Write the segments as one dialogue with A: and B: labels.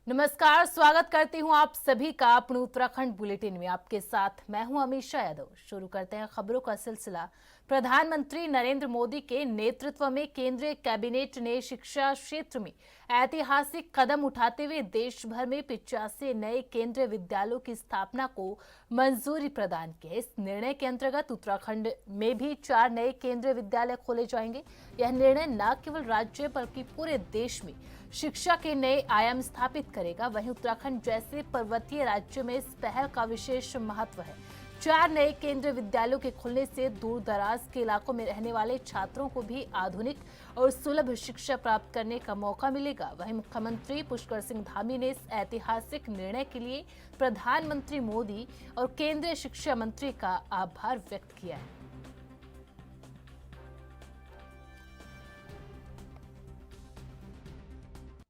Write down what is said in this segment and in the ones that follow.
A: नमस्कार, स्वागत करती हूं आप सभी का अपने उत्तराखंड बुलेटिन में। आपके साथ मैं हूं अमीषा यादव। शुरू करते हैं खबरों का सिलसिला। प्रधानमंत्री नरेंद्र मोदी के नेतृत्व में केंद्रीय कैबिनेट ने शिक्षा क्षेत्र में ऐतिहासिक कदम उठाते हुए देश भर में 85 नए केंद्रीय विद्यालयों की स्थापना को मंजूरी प्रदान की है। इस निर्णय के अंतर्गत उत्तराखंड में भी 4 नए केंद्रीय विद्यालय खोले जाएंगे। यह निर्णय न केवल राज्य बल्कि पूरे देश में शिक्षा के नए आयाम स्थापित करेगा। वहीं उत्तराखंड जैसे पर्वतीय राज्य में इस पहल का विशेष महत्व है। 4 नए केंद्रीय विद्यालयों के खुलने से दूर दराज के इलाकों में रहने वाले छात्रों को भी आधुनिक और सुलभ शिक्षा प्राप्त करने का मौका मिलेगा। वहीं मुख्यमंत्री पुष्कर सिंह धामी ने इस ऐतिहासिक निर्णय के लिए प्रधानमंत्री मोदी और केंद्रीय शिक्षा मंत्री का आभार व्यक्त किया है।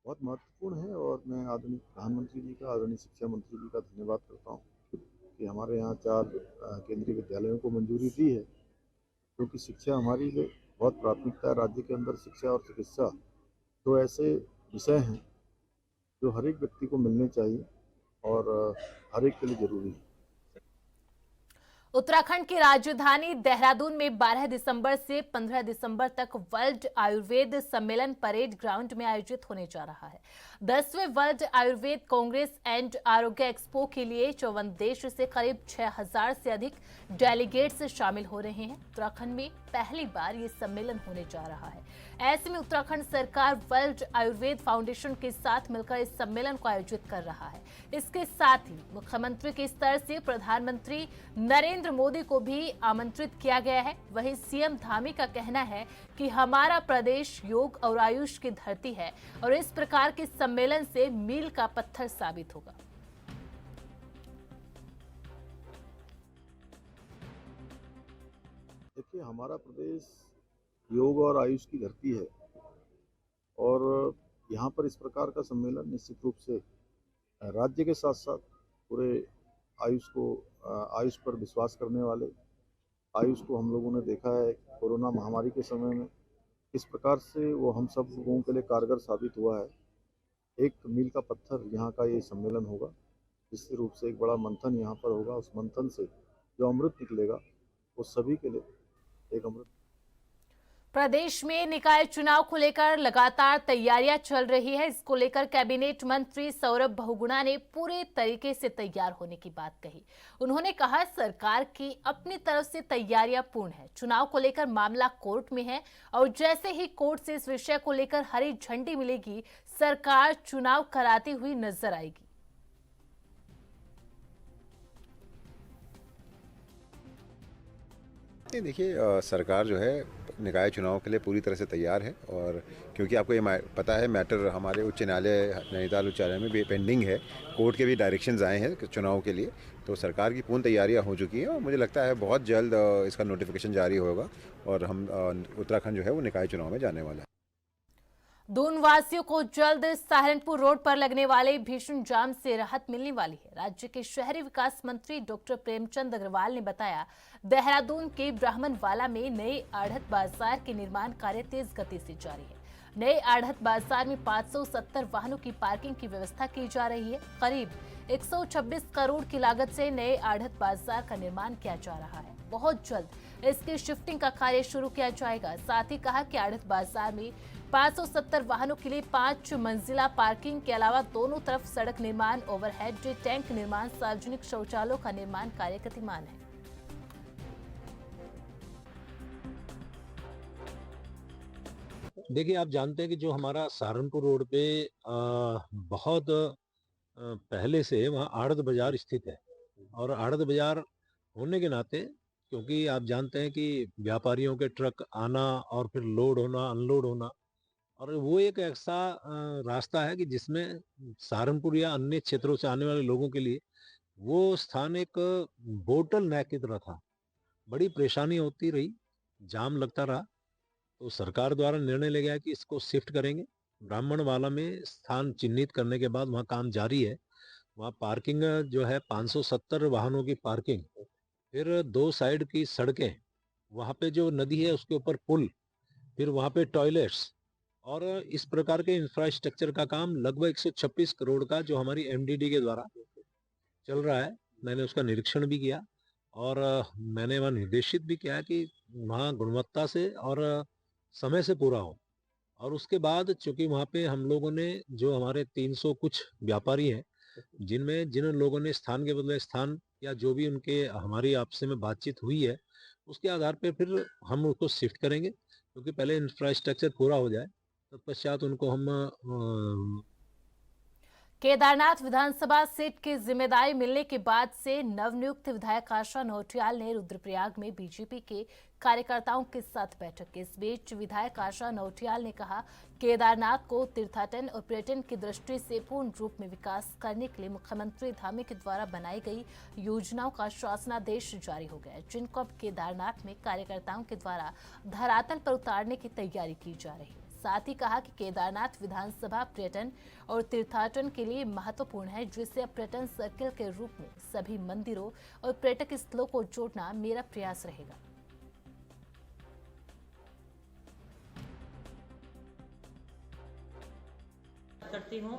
B: बहुत महत्वपूर्ण है और मैं आदरणीय प्रधानमंत्री जी का, आदरणीय शिक्षा मंत्री जी का धन्यवाद करता हूँ कि हमारे यहाँ 4 केंद्रीय विद्यालयों को मंजूरी दी है, क्योंकि शिक्षा हमारी लिए बहुत प्राथमिकता है। राज्य के अंदर शिक्षा और चिकित्सा 2 ऐसे विषय हैं जो हर एक व्यक्ति को मिलने चाहिए और हर एक के लिए जरूरी है।
A: उत्तराखंड की राजधानी देहरादून में 12 दिसंबर से 15 दिसंबर तक वर्ल्ड आयुर्वेद सम्मेलन परेड ग्राउंड में आयोजित होने जा रहा है। 10वें वर्ल्ड आयुर्वेद कांग्रेस एंड आरोग्य एक्सपो के लिए 54 देश से करीब 6000 से अधिक डेलीगेट्स शामिल हो रहे हैं। उत्तराखंड में पहली बार ये सम्मेलन होने जा रहा है। ऐसे में उत्तराखंड सरकार वर्ल्ड आयुर्वेद फाउंडेशन के साथ मिलकर इस सम्मेलन को आयोजित कर रहा है। इसके साथ ही मुख्यमंत्री के स्तर से प्रधानमंत्री नरेंद्र मोदी को भी आमंत्रित किया गया है। वहीं सीएम धामी का कहना है कि हमारा प्रदेश योग और आयुष की धरती है और इस प्रकार के सम्मेलन से मील का पत्थर साबित होगा।
B: देखिए, हमारा प्रदेश योग और आयुष की धरती है और यहाँ पर इस प्रकार का सम्मेलन निश्चित रूप से राज्य के साथ साथ पूरे आयुष पर विश्वास करने वाले, आयुष को हम लोगों ने देखा है कोरोना महामारी के समय में किस प्रकार से वो हम सब लोगों के लिए कारगर साबित हुआ है। एक मील का पत्थर यहाँ का ये सम्मेलन होगा, निश्चित रूप से एक बड़ा मंथन यहाँ पर होगा। उस मंथन से जो अमृत निकलेगा वो सभी के लिए एक अमृत।
A: प्रदेश में निकाय चुनाव को लेकर लगातार तैयारियां चल रही है। इसको लेकर कैबिनेट मंत्री सौरभ बहुगुणा ने पूरे तरीके से तैयार होने की बात कही। उन्होंने कहा सरकार की अपनी तरफ से तैयारियां पूर्ण है। चुनाव को लेकर मामला कोर्ट में है और जैसे ही कोर्ट से इस विषय को लेकर हरी झंडी मिलेगी, सरकार चुनाव कराती हुई नजर आएगी।
C: नहीं, देखिए, सरकार जो है निकाय चुनाव के लिए पूरी तरह से तैयार है। और क्योंकि आपको ये पता है, मैटर हमारे उच्च न्यायालय, नैनीताल उच्च न्यायालय में भी पेंडिंग है। कोर्ट के भी डायरेक्शंस आए हैं चुनाव के लिए, तो सरकार की पूर्ण तैयारियां हो चुकी हैं और मुझे लगता है बहुत जल्द इसका नोटिफिकेशन जारी होगा और हम उत्तराखंड जो है वो निकाय चुनाव में जाने वाला है।
A: दून वासियों को जल्द सहारनपुर रोड पर लगने वाले भीषण जाम से राहत मिलने वाली है। राज्य के शहरी विकास मंत्री डॉक्टर प्रेमचंद अग्रवाल ने बताया, देहरादून के ब्राह्मणवाला में नए आढ़त बाजार के निर्माण कार्य तेज गति से जारी है। नए आढ़त बाजार में 570 वाहनों की पार्किंग की व्यवस्था की जा रही है। करीब 126 करोड़ की लागत से नए आढ़त बाजार का निर्माण किया जा रहा है। बहुत जल्द इसकी शिफ्टिंग का कार्य शुरू किया जाएगा। साथ ही कहा कि आढ़त बाजार में 570 वाहनों के लिए 5 मंजिला पार्किंग के अलावा दोनों तरफ सड़क निर्माण, ओवरहेड टैंक निर्माण, सार्वजनिक शौचालयों का निर्माण कार्य गतिमान है।
D: देखिए, आप जानते हैं कि जो हमारा सहारनपुर रोड पे बहुत पहले से वहाँ आड़त बाजार स्थित है और आड़त बाजार होने के नाते, क्योंकि आप जानते हैं कि व्यापारियों के ट्रक आना और फिर लोड होना, अनलोड होना, और वो एक ऐसा रास्ता है कि जिसमें सहारनपुर या अन्य क्षेत्रों से आने वाले लोगों के लिए वो स्थान एक बोटल नेक की तरह था। बड़ी परेशानी होती रही, जाम लगता रहा। तो सरकार द्वारा निर्णय लिया गया कि इसको शिफ्ट करेंगे। ब्राह्मणवाला में स्थान चिन्हित करने के बाद वहाँ काम जारी है। वहाँ पार्किंग जो है 570 वाहनों की पार्किंग, फिर 2 साइड की सड़कें, वहाँ पे जो नदी है उसके ऊपर पुल, फिर वहाँ पे टॉयलेट्स और इस प्रकार के इंफ्रास्ट्रक्चर का काम लगभग 126 करोड़ का जो हमारी एमडीडी के द्वारा चल रहा है, मैंने उसका निरीक्षण भी किया और मैंने वहाँ निर्देशित भी किया कि वहाँ गुणवत्ता से और समय से पूरा हो। और उसके बाद चूंकि वहाँ पे हम लोगों ने जो हमारे 300 कुछ व्यापारी हैं, जिन लोगों ने स्थान के बदले स्थान या जो भी उनके हमारी आपस में बातचीत हुई है, उसके आधार पे फिर हम उसको शिफ्ट करेंगे, क्योंकि पहले इंफ्रास्ट्रक्चर पूरा हो जाए, तत्पश्चात उनको हम
A: केदारनाथ विधानसभा सीट की जिम्मेदारी मिलने के बाद से नवनियुक्त विधायक आशा नौटियाल ने रुद्रप्रयाग में बीजेपी के कार्यकर्ताओं के साथ बैठक की। इस बीच विधायक आशा नौटियाल ने कहा, केदारनाथ को तीर्थाटन और पर्यटन की दृष्टि से पूर्ण रूप में विकास करने के लिए मुख्यमंत्री धामी के द्वारा बनाई गई योजनाओं का शासनादेश जारी हो गया है, जिनको अब केदारनाथ में कार्यकर्ताओं के द्वारा धरातल पर उतारने की तैयारी की जा रही है। साथ ही कहा कि केदारनाथ विधानसभा पर्यटन और तीर्थाटन के लिए महत्वपूर्ण है, जिससे अब पर्यटन सर्किल के रूप में सभी मंदिरों और पर्यटक स्थलों को जोड़ना मेरा प्रयास रहेगा।
E: करती हूँ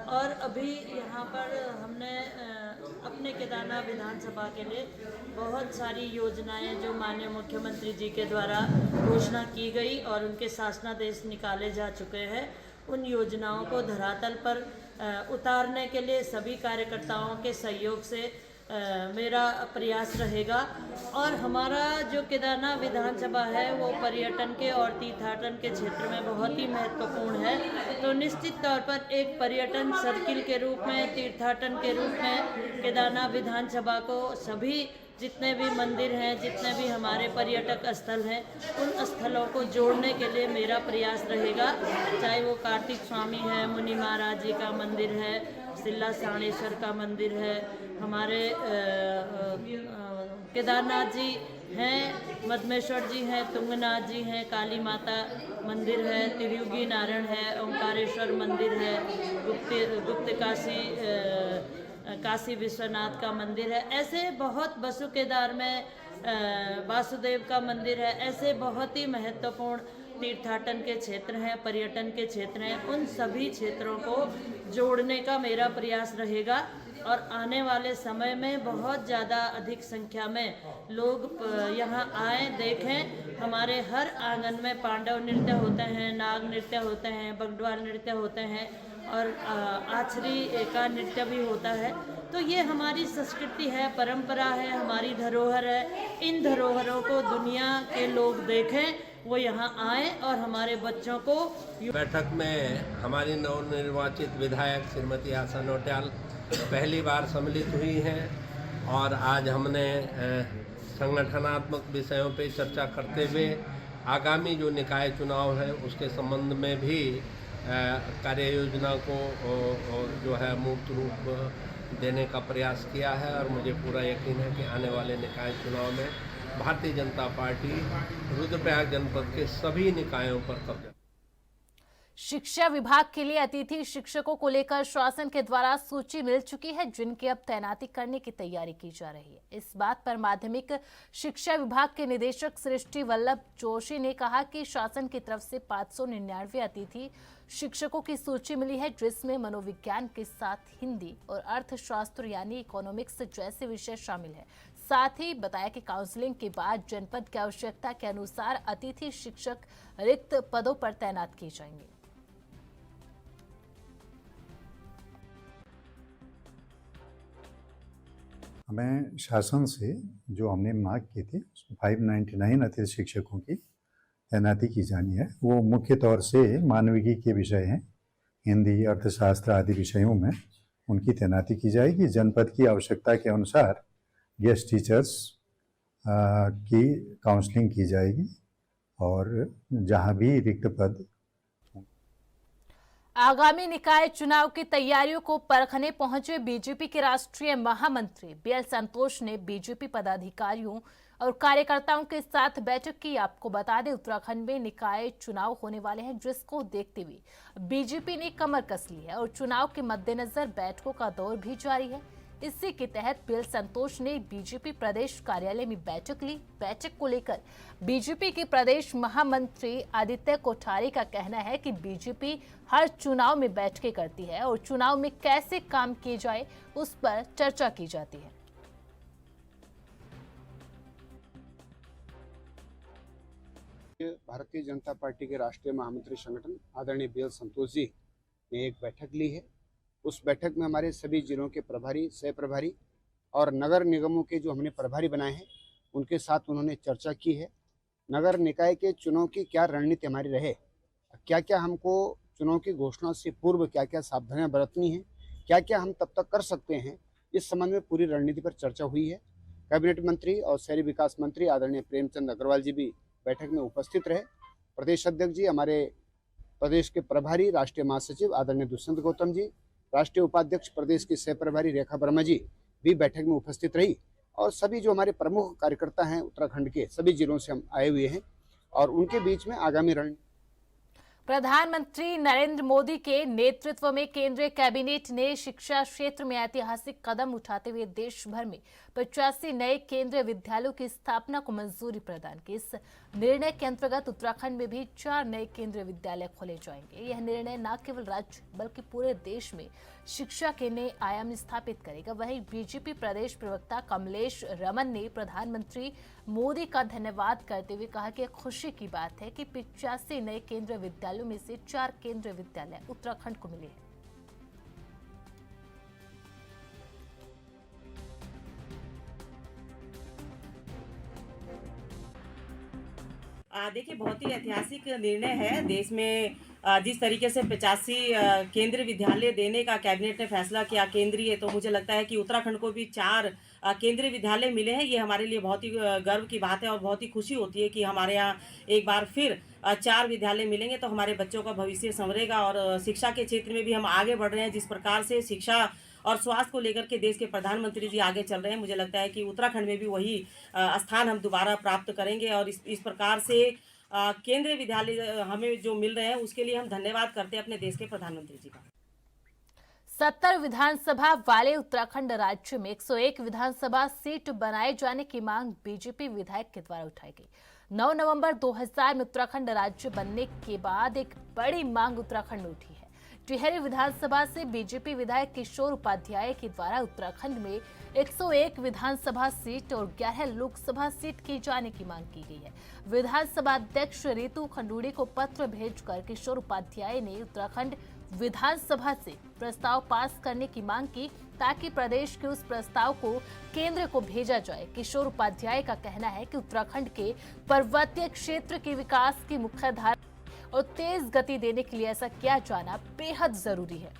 E: और अभी यहाँ पर हमने अपने केदारनाथ विधानसभा के लिए बहुत सारी योजनाएं जो माननीय मुख्यमंत्री जी के द्वारा घोषणा की गई और उनके शासनादेश निकाले जा चुके हैं, उन योजनाओं को धरातल पर उतारने के लिए सभी कार्यकर्ताओं के सहयोग से मेरा प्रयास रहेगा। और हमारा जो केदारनाथ विधानसभा है वो पर्यटन के और तीर्थाटन के क्षेत्र में बहुत ही महत्वपूर्ण है, तो निश्चित तौर पर एक पर्यटन सर्किल के रूप में, तीर्थाटन के रूप में केदारनाथ विधानसभा को सभी जितने भी मंदिर हैं, जितने भी हमारे पर्यटक स्थल हैं, उन स्थलों को जोड़ने के लिए मेरा प्रयास रहेगा। चाहे वो कार्तिक स्वामी है, मुनि महाराज जी का मंदिर है, सिल्ला साणेश्वर का मंदिर है, हमारे केदारनाथ जी हैं, मधमेश्वर जी हैं, तुंगनाथ जी हैं, काली माता मंदिर है, त्रियुगी नारायण है, ओंकारेश्वर मंदिर है, गुप्त काशी विश्वनाथ का मंदिर है, ऐसे बहुत बसु केदार में वासुदेव का मंदिर है, ऐसे बहुत ही महत्वपूर्ण तीर्थाटन के क्षेत्र हैं, पर्यटन के क्षेत्र हैं, उन सभी क्षेत्रों को जोड़ने का मेरा प्रयास रहेगा। और आने वाले समय में बहुत ज़्यादा अधिक संख्या में लोग यहाँ आए, देखें। हमारे हर आंगन में पांडव नृत्य होते हैं, नाग नृत्य होते हैं, बगडवाल नृत्य होते हैं और आछरी का नृत्य भी होता है। तो ये हमारी संस्कृति है, परंपरा है, हमारी धरोहर है। इन धरोहरों को दुनिया के लोग देखें, वो यहाँ आए और हमारे बच्चों को।
F: बैठक में हमारी नवनिर्वाचित विधायक श्रीमती आशा नौटियाल पहली बार सम्मिलित हुई हैं और आज हमने संगठनात्मक विषयों पर चर्चा करते हुए आगामी जो निकाय चुनाव है उसके संबंध में भी कार्य योजना को जो है मूर्त रूप देने का प्रयास किया है। और मुझे पूरा यकीन है कि आने वाले निकाय चुनाव में भारतीय जनता पार्टी रुद्रप्रयाग जनपद के सभी निकायों पर कब्जा।
A: शिक्षा विभाग के लिए अतिथि शिक्षकों को लेकर शासन के द्वारा सूची मिल चुकी है, जिनकी अब तैनाती करने की तैयारी की जा रही है। इस बात पर माध्यमिक शिक्षा विभाग के निदेशक सृष्टि वल्लभ जोशी ने कहा कि शासन की तरफ से 599 अतिथि शिक्षकों की सूची मिली है, जिसमें मनोविज्ञान के साथ हिंदी और अर्थशास्त्र यानी इकोनॉमिक्स जैसे विषय शामिल है। साथ ही बताया कि काउंसलिंग के बाद जनपद की आवश्यकता के अनुसार अतिथि शिक्षक रिक्त पदों पर तैनात किए जाएंगे।
G: हमें शासन से जो हमने मांग की थी 599 अतिथि शिक्षकों की तैनाती की जानी है। वो मुख्य तौर से मानविकी के विषय हैं, हिंदी, अर्थशास्त्र आदि विषयों में उनकी तैनाती की जाएगी। जनपद की आवश्यकता के अनुसार गेस्ट टीचर्स की काउंसलिंग की जाएगी और जहां भी रिक्त पद।
A: आगामी निकाय चुनाव की तैयारियों को परखने पहुंचे बीजेपी के राष्ट्रीय महामंत्री बीएल संतोष ने बीजेपी पदाधिकारियों और कार्यकर्ताओं के साथ बैठक की। आपको बता दें, उत्तराखंड में निकाय चुनाव होने वाले हैं, जिसको देखते हुए बीजेपी ने कमर कस ली है और चुनाव के मद्देनजर बैठकों का दौर भी जारी है। इसी के तहत बिल संतोष ने बीजेपी प्रदेश कार्यालय में बैठक ली। बैठक को लेकर बीजेपी के प्रदेश महामंत्री आदित्य कोठारी का कहना है कि बीजेपी हर चुनाव में बैठकें करती है और चुनाव में कैसे काम किए जाए उस पर चर्चा की जाती है।
H: भारतीय जनता पार्टी के राष्ट्रीय महामंत्री संगठन आदरणीय बीएल संतोष जी ने एक बैठक ली है। उस बैठक में हमारे सभी जिलों के प्रभारी, सह प्रभारी और नगर निगमों के जो हमने प्रभारी बनाए हैं उनके साथ उन्होंने चर्चा की है। नगर निकाय के चुनाव की क्या रणनीति हमारी रहे, क्या क्या हमको चुनाव की घोषणा से पूर्व क्या क्या सावधानियां बरतनी है, क्या क्या हम तब तक कर सकते हैं, इस संबंध में पूरी रणनीति पर चर्चा हुई है। कैबिनेट मंत्री और शहरी विकास मंत्री आदरणीय प्रेमचंद अग्रवाल जी भी बैठक में उपस्थित रहे। प्रदेश अध्यक्ष जी, हमारे प्रदेश के प्रभारी राष्ट्रीय महासचिव आदरणीय दुष्यंत गौतम जी, राष्ट्रीय उपाध्यक्ष प्रदेश के सह प्रभारी रेखा वर्मा जी भी बैठक में उपस्थित रही और सभी जो हमारे प्रमुख कार्यकर्ता हैं उत्तराखंड के सभी जिलों से हम आए हुए हैं और उनके बीच में आगामी रणनीति।
A: प्रधानमंत्री नरेंद्र मोदी के नेतृत्व में केंद्रीय कैबिनेट ने शिक्षा क्षेत्र में ऐतिहासिक कदम उठाते हुए देश भर में 85 नए केंद्रीय विद्यालयों की स्थापना को मंजूरी प्रदान की। इस निर्णय के अंतर्गत उत्तराखंड में भी 4 नए केंद्रीय विद्यालय खोले जाएंगे। यह निर्णय न केवल राज्य बल्कि पूरे देश में शिक्षा के नए आयाम स्थापित करेगा। वहीं बीजेपी प्रदेश प्रवक्ता कमलेश रमन ने प्रधानमंत्री मोदी का धन्यवाद करते हुए कहा कि खुशी की बात है कि 85 नए केंद्रीय विद्यालयों में से 4 केंद्रीय विद्यालय उत्तराखंड को मिले हैं।
I: देखिए, बहुत ही ऐतिहासिक निर्णय है। देश में जिस तरीके से 85 केंद्रीय विद्यालय देने का कैबिनेट ने फैसला किया केंद्रीय, तो मुझे लगता है कि उत्तराखंड को भी 4 केंद्रीय विद्यालय मिले हैं। ये हमारे लिए बहुत ही गर्व की बात है और बहुत ही खुशी होती है कि हमारे यहाँ एक बार फिर 4 विद्यालय मिलेंगे तो हमारे बच्चों का भविष्य संवरेगा। और शिक्षा के क्षेत्र में भी हम आगे बढ़ रहे हैं। जिस प्रकार से शिक्षा और स्वास्थ्य को लेकर के देश के प्रधानमंत्री जी आगे चल रहे हैं, मुझे लगता है कि उत्तराखंड में भी वही स्थान हम दोबारा प्राप्त करेंगे। और इस प्रकार से केंद्रीय विद्यालय हमें जो मिल रहे हैं उसके लिए हम धन्यवाद करते हैं अपने देश के प्रधानमंत्री जी का।
A: 70 विधानसभा वाले उत्तराखंड राज्य में 101 विधानसभा सीट बनाए जाने की मांग बीजेपी विधायक के द्वारा उठाई गई। 9 नवंबर 2000 में उत्तराखंड राज्य बनने के बाद एक बड़ी मांग उत्तराखंड में उठी है। टिहरी विधानसभा से बीजेपी विधायक किशोर उपाध्याय के द्वारा उत्तराखंड में 101 विधानसभा सीट और 11 लोकसभा सीट की जाने की मांग की गई है। विधानसभा अध्यक्ष रितु खंडूड़ी को पत्र भेजकर किशोर उपाध्याय ने उत्तराखंड विधानसभा से प्रस्ताव पास करने की मांग की ताकि प्रदेश के उस प्रस्ताव को केंद्र को भेजा जाए। किशोर उपाध्याय का कहना है कि उत्तराखंड के पर्वतीय क्षेत्र के विकास की मुख्य धारा और तेज गति देने के लिए ऐसा किया जाना बेहद जरूरी है।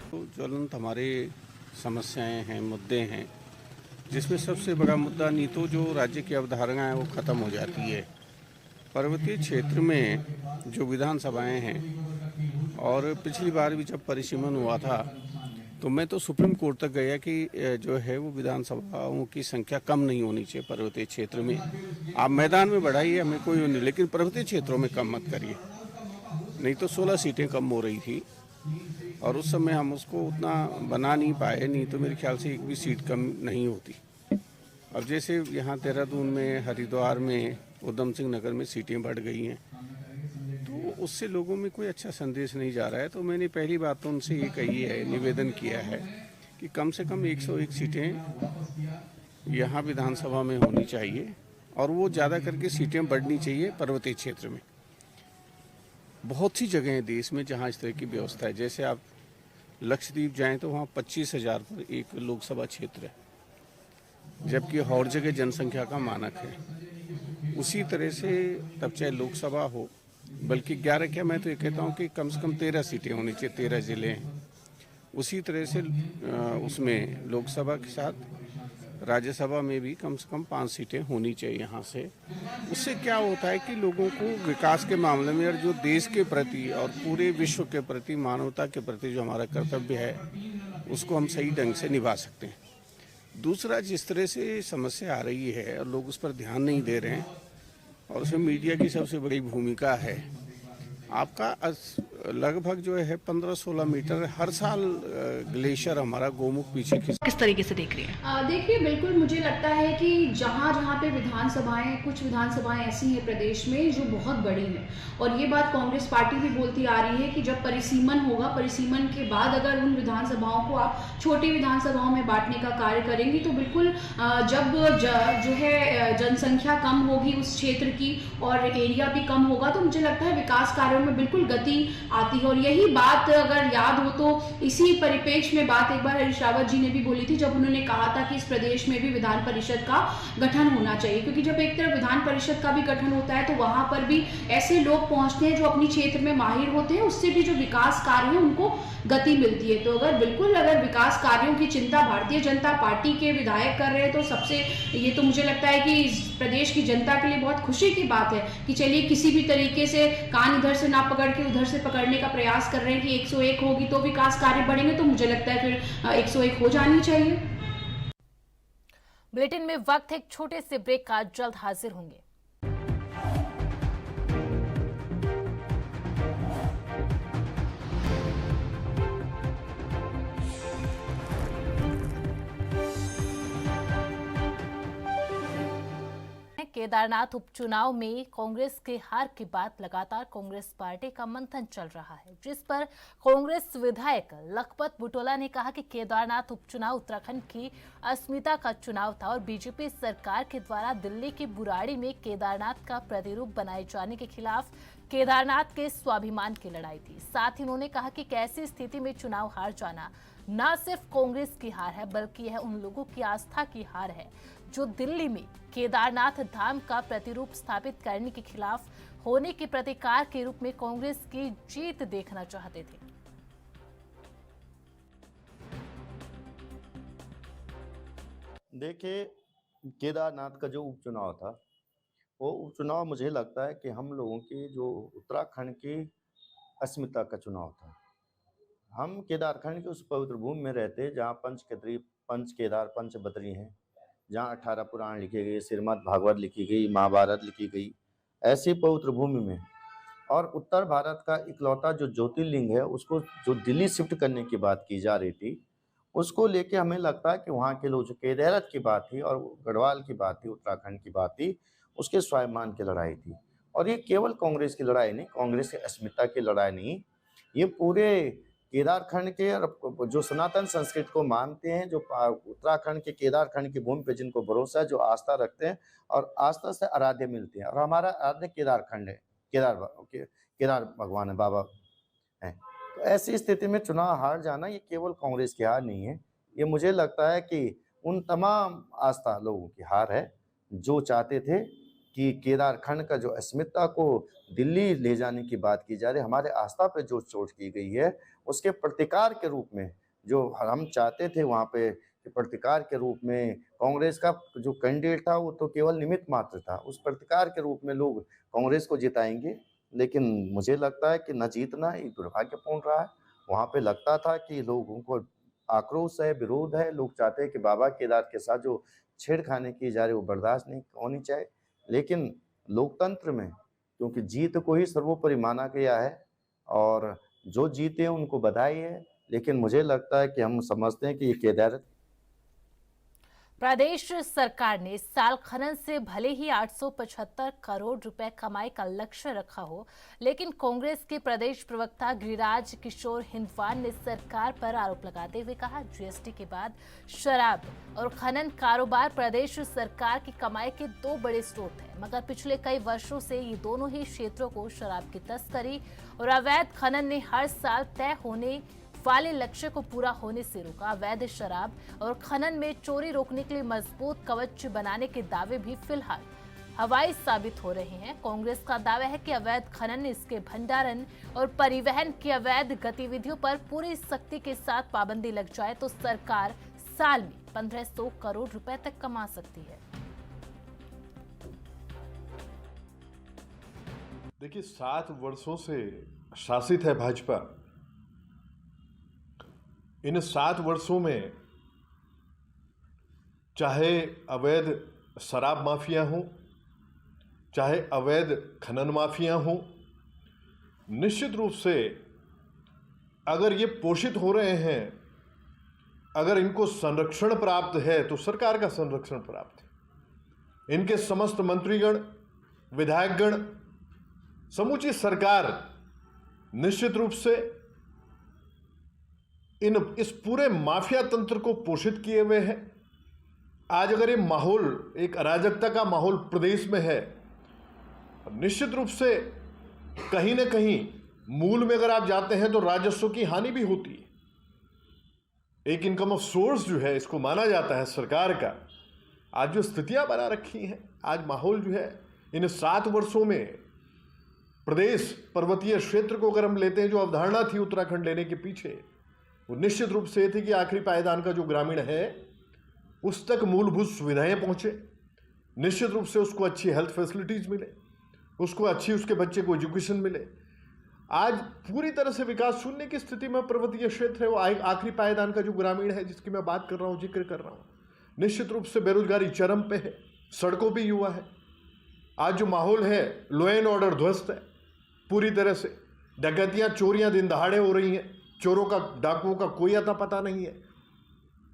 J: तो ज्वलंत हमारे समस्याएं हैं, मुद्दे हैं, जिसमें सबसे बड़ा मुद्दा नहीं तो जो राज्य की अवधारणा है वो ख़त्म हो जाती है। पर्वतीय क्षेत्र में जो विधानसभाएं हैं और पिछली बार भी जब परिसीमन हुआ था तो मैं तो सुप्रीम कोर्ट तक गया कि जो है वो विधानसभाओं की संख्या कम नहीं होनी चाहिए पर्वतीय क्षेत्र में। आप मैदान में बढ़ाइए, हमें कोई नहीं, लेकिन पर्वतीय क्षेत्रों में कम मत करिए। नहीं तो 16 सीटें कम हो रही थी और उस समय हम उसको उतना बना नहीं पाए, नहीं तो मेरे ख्याल से एक भी सीट कम नहीं होती। अब जैसे यहाँ देहरादून में, हरिद्वार में, उधम सिंह नगर में सीटें बढ़ गई हैं तो उससे लोगों में कोई अच्छा संदेश नहीं जा रहा है। तो मैंने पहली बात तो उनसे ये कही है, निवेदन किया है कि कम से कम 101 सीटें यहाँ विधानसभा में होनी चाहिए और वो ज़्यादा करके सीटें बढ़नी चाहिए पर्वतीय क्षेत्र में। बहुत सी जगह हैं देश में जहाँ इस तरह की व्यवस्था है। जैसे आप लक्षद्वीप जाएं तो वहाँ 25,000 पर एक लोकसभा क्षेत्र है, जबकि और जगह जनसंख्या का मानक है। उसी तरह से तब चाहे लोकसभा हो, बल्कि 11 क्या, मैं तो ये कहता हूँ कि कम से कम 13 सीटें होनी चाहिए, 13 जिले हैं। उसी तरह से उसमें लोकसभा के साथ राज्यसभा में भी कम से कम 5 सीटें होनी चाहिए यहाँ से। उससे क्या होता है कि लोगों को विकास के मामले में और जो देश के प्रति और पूरे विश्व के प्रति, मानवता के प्रति जो हमारा कर्तव्य है उसको हम सही ढंग से निभा सकते हैं। दूसरा, जिस तरह से समस्या आ रही है और लोग उस पर ध्यान नहीं दे रहे हैं और उसमें मीडिया की सबसे बड़ी भूमिका है। आपका लगभग जो है 15-16 मीटर हर साल ग्लेशियर हमारा गोमुख पीछे खिंच।
K: किस तरीके से देख रही हैं?
L: देखिए, बिल्कुल मुझे लगता है कि जहाँ जहाँ पे विधानसभाएं, कुछ विधानसभाएं ऐसी हैं प्रदेश में जो बहुत बड़ी हैं, और ये बात कांग्रेस पार्टी भी बोलती आ रही है कि जब परिसीमन होगा, परिसीमन के बाद अगर उन विधानसभाओं को आप छोटी विधानसभाओं में बांटने का कार्य करेंगी तो बिल्कुल जब जो है जनसंख्या कम होगी उस क्षेत्र की और एरिया भी कम होगा, तो मुझे लगता है विकास कार्यों में बिल्कुल गति आती है। और यही बात अगर याद हो तो इसी परिप्रेक्ष्य में बात एक बार हरीश रावत जी ने भी बोली थी, जब उन्होंने कहा था कि इस प्रदेश में भी विधान परिषद का गठन होना चाहिए, क्योंकि जब एक तरफ विधान परिषद का भी गठन होता है तो वहां पर भी ऐसे लोग पहुंचते हैं जो अपनी क्षेत्र में माहिर होते हैं, उससे भी जो विकास कार्य है उनको गति मिलती है। तो अगर विकास कार्यों की चिंता भारतीय जनता पार्टी के विधायक कर रहे हैं तो सबसे ये तो मुझे लगता है कि इस प्रदेश की जनता के लिए बहुत खुशी की बात है कि चलिए किसी भी तरीके से कान इधर से ना पकड़ के उधर से पकड़ने का प्रयास कर रहे हैं कि 101 होगी तो विकास कार्य बढ़ेंगे, तो मुझे लगता है फिर 101 हो जानी चाहिए।
A: बुलेटिन में वक्त है एक छोटे से ब्रेक का, जल्द हाजिर होंगे। केदारनाथ उपचुनाव में कांग्रेस के हार के बाद लगातार कांग्रेस पार्टी का मंथन चल रहा है, जिस पर कांग्रेस विधायक लखपत बुटोला ने कहा कि केदारनाथ उपचुनाव उत्तराखंड की अस्मिता का चुनाव था और बीजेपी सरकार के द्वारा दिल्ली की बुराड़ी में केदारनाथ का प्रतिरूप बनाए जाने के खिलाफ केदारनाथ के स्वाभिमान की लड़ाई थी। साथ ही उन्होंने कहा कि ऐसी स्थिति में चुनाव हार जाना न सिर्फ कांग्रेस की हार है बल्कि यह उन लोगों की आस्था की हार है जो दिल्ली में केदारनाथ धाम का प्रतिरूप स्थापित करने के खिलाफ होने के प्रतिकार के रूप में कांग्रेस की जीत देखना चाहते थे।
M: देखिए, केदारनाथ का जो उपचुनाव था वो उपचुनाव मुझे लगता है कि हम लोगों की जो उत्तराखंड की अस्मिता का चुनाव था। हम केदारखंड की उस पवित्र भूमि में रहते जहाँ पंच केदार पंच बद्री हैं, जहाँ 18 पुराण लिखे गए, श्रीमद् भागवत लिखी गई, महाभारत लिखी गई, ऐसी पवित्र भूमि में और उत्तर भारत का इकलौता जो ज्योतिर्लिंग है उसको जो दिल्ली शिफ्ट करने की बात की जा रही थी, उसको लेके हमें लगता है कि वहाँ के लोग जो केदारनाथ की बात थी और गढ़वाल की बात थी, उत्तराखंड की बात थी, उसके स्वाभिमान की लड़ाई थी। और ये केवल कांग्रेस की लड़ाई नहीं, कांग्रेस की अस्मिता की लड़ाई नहीं, ये पूरे केदारखंड के जो सनातन संस्कृति को मानते हैं, जो उत्तराखंड के केदारखंड की भूमि पे जिनको भरोसा है, जो आस्था रखते हैं और आस्था से आराध्य मिलते हैं। और हमारा आराध्य केदारखंड है, केदार भगवान है, बाबा है। तो ऐसी स्थिति में चुनाव हार जाना ये केवल कांग्रेस की हार नहीं है, ये मुझे लगता है कि उन तमाम आस्था लोगों की हार है जो चाहते थे कि केदारखंड का जो अस्मिता को दिल्ली ले जाने की बात की जा रही है, हमारे आस्था पे जो चोट की गई है उसके प्रतिकार के रूप में जो हम चाहते थे वहाँ पे प्रतिकार के रूप में कांग्रेस का जो कैंडिडेट था वो तो केवल निमित्त मात्र था। उस प्रतिकार के रूप में लोग कांग्रेस को जिताएंगे, लेकिन मुझे लगता है कि न जीतना ये दुर्भाग्यपूर्ण रहा है। वहाँ पे लगता था कि लोगों को आक्रोश है, विरोध है, लोग चाहते हैं कि बाबा केदार के साथ जो छेड़खानी की जा रही है वो बर्दाश्त नहीं होनी चाहिए। लेकिन लोकतंत्र में क्योंकि जीत को ही सर्वोपरि माना गया है और जो जीते उनको बधाई है, लेकिन मुझे लगता है कि हम समझते हैं कि ये केदारनाथ
A: प्रदेश सरकार ने इस साल खनन से भले ही 875 करोड़ रुपए कमाई का लक्ष्य रखा हो, लेकिन कांग्रेस के प्रदेश प्रवक्ता गिरिराज किशोर हिंदवान ने सरकार पर आरोप लगाते हुए कहा, जीएसटी के बाद शराब और खनन कारोबार प्रदेश सरकार की कमाई के दो बड़े स्रोत हैं, मगर पिछले कई वर्षों से ये दोनों ही क्षेत्रों को शराब की तस्करी और अवैध खनन ने हर साल तय होने वाले लक्ष्य को पूरा होने से रोका। अवैध शराब और खनन में चोरी रोकने के लिए मजबूत कवच बनाने के दावे भी फिलहाल हवाई साबित हो रहे हैं। कांग्रेस का दावा है कि अवैध खनन, इसके भंडारण और परिवहन की अवैध गतिविधियों पर पूरी सख्ती के साथ पाबंदी लग जाए तो सरकार साल में 1500 करोड़ रुपए तक कमा सकती है।
N: देखिए, 7 वर्षों से शासित है भाजपा। इन 7 वर्षों में चाहे अवैध शराब माफिया हों, चाहे अवैध खनन माफिया हों, निश्चित रूप से अगर ये पोषित हो रहे हैं, अगर इनको संरक्षण प्राप्त है तो सरकार का संरक्षण प्राप्त है। इनके समस्त मंत्रीगण, विधायकगण, समूची सरकार निश्चित रूप से इस पूरे माफिया तंत्र को पोषित किए हुए है। आज अगर ये माहौल, एक अराजकता का माहौल प्रदेश में है, निश्चित रूप से कहीं ना कहीं मूल में अगर आप जाते हैं तो राजस्व की हानि भी होती है। एक इनकम ऑफ सोर्स जो है, इसको माना जाता है सरकार का, आज जो स्थितियां बना रखी हैं, आज माहौल जो है, इन 7 वर्षों में प्रदेश पर्वतीय क्षेत्र को अगर हम लेते हैं, जो अवधारणा थी उत्तराखंड लेने के पीछे, वो निश्चित रूप से थी कि आखिरी पायदान का जो ग्रामीण है उस तक मूलभूत सुविधाएं पहुंचे, निश्चित रूप से उसको अच्छी हेल्थ फैसिलिटीज मिले, उसको अच्छी, उसके बच्चे को एजुकेशन मिले। आज पूरी तरह से विकास शून्य की स्थिति में पर्वतीय क्षेत्र है। वो आखिरी पायदान का जो ग्रामीण है जिसकी मैं बात कर रहा हूँ, जिक्र कर रहा हूँ, निश्चित रूप से बेरोजगारी चरम पे है, सड़कों पे युवा है। आज जो माहौल है, लॉ एंड ऑर्डर ध्वस्त है पूरी तरह से, डकैतियाँ, चोरियाँ दिन दहाड़े हो रही हैं, चोरों का, डाकुओं का कोई अता पता नहीं है।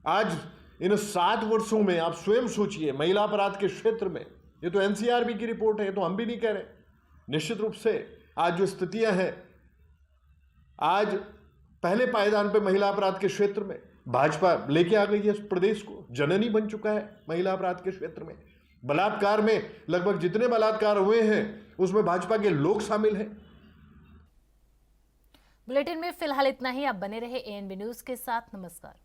N: आज इन 7 वर्षों में आप स्वयं सोचिए, महिला अपराध के क्षेत्र में, ये तो एनसीआरबी की रिपोर्ट है, ये तो हम भी नहीं कह रहे, निश्चित रूप से आज जो स्थितियां हैं, आज पहले पायदान पे महिला अपराध के क्षेत्र में भाजपा लेके आ गई है, प्रदेश को जननी बन चुका है महिला अपराध के क्षेत्र में। बलात्कार में लगभग जितने बलात्कार हुए हैं उसमें भाजपा के लोग शामिल हैं।
A: बुलेटिन में फिलहाल इतना ही। आप बने रहे एएनबी न्यूज के साथ। नमस्कार।